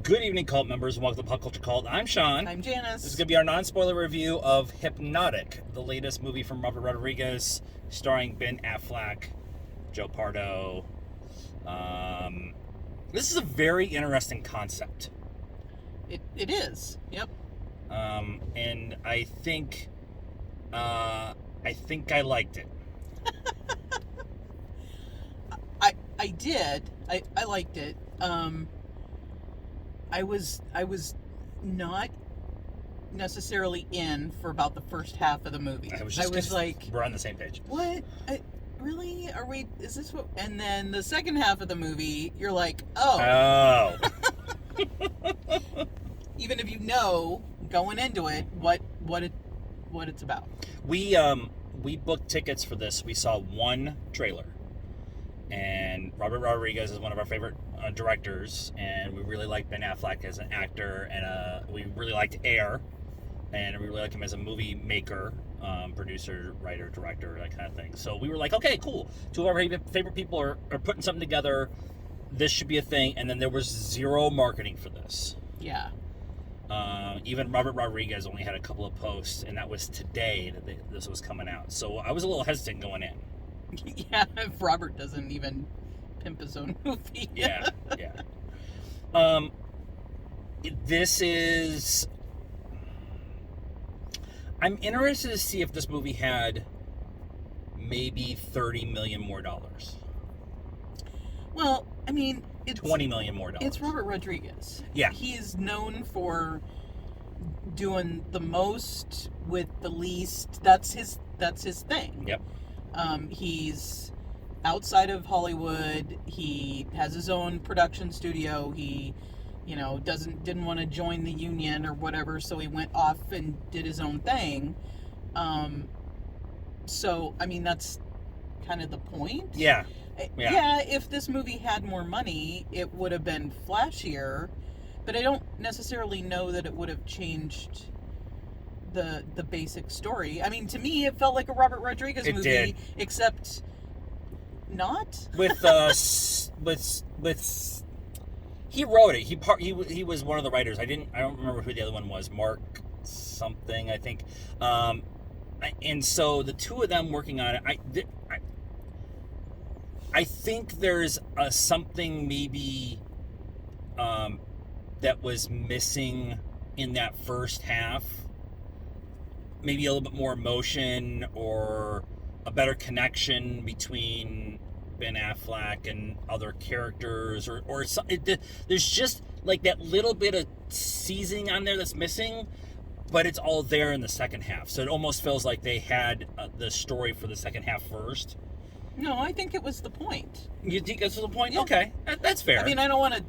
Good evening, cult members, and welcome to Pop Culture Cult. I'm Sean. I'm Janice. This is going to be our non-spoiler review of Hypnotic, the latest movie from Robert Rodriguez, starring Ben Affleck, Joe Pardo. This is a very interesting concept. It is. Yep. And I think I liked it. I did. I liked it. I was not necessarily in for about the first half of the movie. I was like, we're on the same page. What? Really? Are we? Is this what? And then the second half of the movie, you're like, oh. Even if you know going into it what it's about. We booked tickets for this. We saw one trailer, and Robert Rodriguez is one of our favorite directors, and we really like Ben Affleck as an actor, and we really liked Air, and we really like him as a movie maker, producer, writer, director, that kind of thing. So we were like, okay, cool. Two of our favorite people are putting something together. This should be a thing. And then there was zero marketing for this. Yeah. Even Robert Rodriguez only had a couple of posts, and that was today that this was coming out. So I was a little hesitant going in. Yeah, if Robert doesn't even pimp his own movie. Yeah. This is... I'm interested to see if this movie had maybe $30 million more dollars. Well, I mean, it's $20 million more dollars. It's Robert Rodriguez. Yeah. He's known for doing the most with the least. That's his thing. Yep. He's outside of Hollywood. He has his own production studio. He, didn't want to join the union or whatever, so he went off and did his own thing. So, I mean, that's kind of the point. Yeah. Yeah, if this movie had more money, it would have been flashier, but I don't necessarily know that it would have changed the basic story. I mean, to me, it felt like a Robert Rodriguez movie, did. except not. With he wrote it. He was one of the writers. I don't remember who the other one was. Mark something, I think. And so the two of them working on it, I think there's something maybe that was missing in that first half. Maybe a little bit more emotion or a better connection between Ben Affleck and other characters, or there's just like that little bit of seasoning on there that's missing, but it's all there in the second half. So it almost feels like they had the story for the second half first. No, I think it was the point. You think that's the point? Yeah. Okay, that's fair. I mean, I don't want to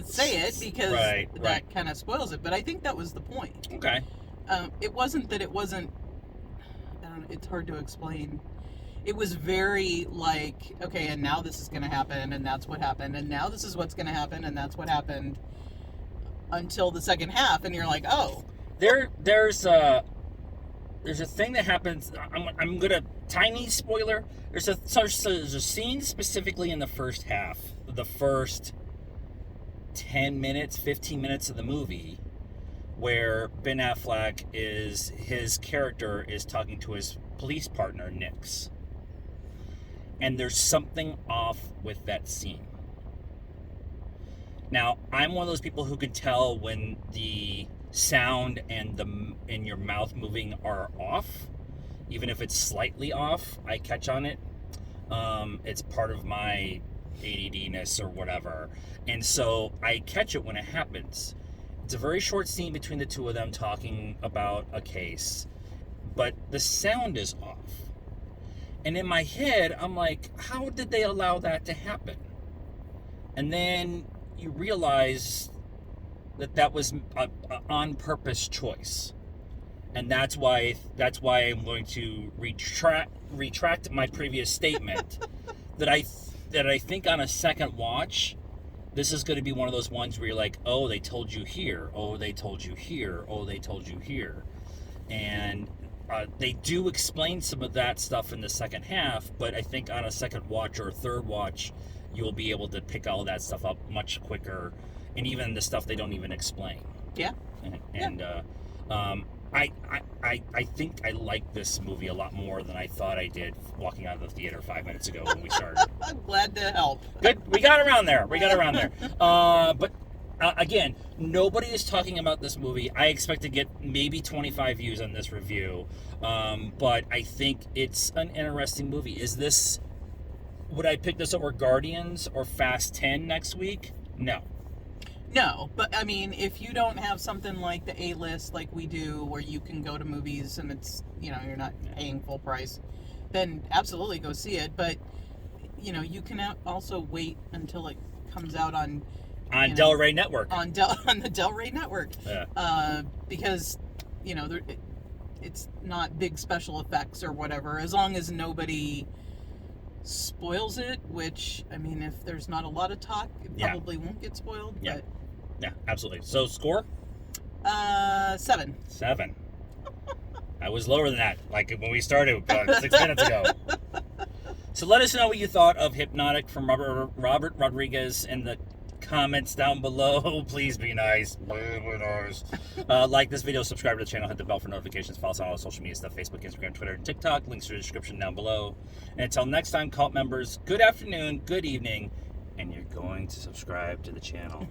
say it because that kind of spoils it, but I think that was the point. Okay. It wasn't that it wasn't. I don't know. It's hard to explain. It was very like, okay, and now this is going to happen, and that's what happened, and now this is what's going to happen, and that's what happened, until the second half, and you're like, oh. There's a thing that happens. I'm gonna tiny spoiler. There's a scene specifically in the first half, the first 10 minutes, 15 minutes of the movie, where Ben Affleck his character is talking to his police partner Nix, and there's something off with that scene. Now, I'm one of those people who can tell when the sound and your mouth moving are off. Even if it's slightly off, I catch on it. It's part of my ADD-ness or whatever. And so I catch it when it happens. It's a very short scene between the two of them talking about a case, but the sound is off. And in my head, I'm like, how did they allow that to happen? And then you realize that was a on-purpose choice. And that's why I'm going to retract my previous statement that I think on a second watch, this is going to be one of those ones where you're like, oh, they told you here, oh, they told you here, oh, they told you here. And they do explain some of that stuff in the second half, but I think on a second watch or a third watch, you'll be able to pick all that stuff up much quicker, and even the stuff they don't even explain. Yeah. And I think I like this movie a lot more than I thought I did walking out of the theater 5 minutes ago when we started. I'm glad to help. Good, we got around there. But again, nobody is talking about this movie. I expect to get maybe 25 views on this review, but I think it's an interesting movie. Would I pick this over Guardians or Fast 10 next week? No. No, but I mean, if you don't have something like the A-list like we do, where you can go to movies and it's, you're not paying full price, then absolutely go see it. But, you can also wait until it comes out on Del Rey Network. On the Del Rey Network. Yeah. Because, it's not big special effects or whatever, as long as nobody spoils it, which, I mean, if there's not a lot of talk, it probably won't get spoiled. Yeah. But Yeah, absolutely. So, score? 7. 7. I was lower than that, like when we started about 6 minutes ago. So let us know what you thought of Hypnotic from Robert Rodriguez in the comments down below. Please be nice. Like this video, subscribe to the channel, hit the bell for notifications, follow us on all the social media stuff, Facebook, Instagram, Twitter, and TikTok. Links are in the description down below. And until next time, cult members, good afternoon, good evening, and you're going to subscribe to the channel.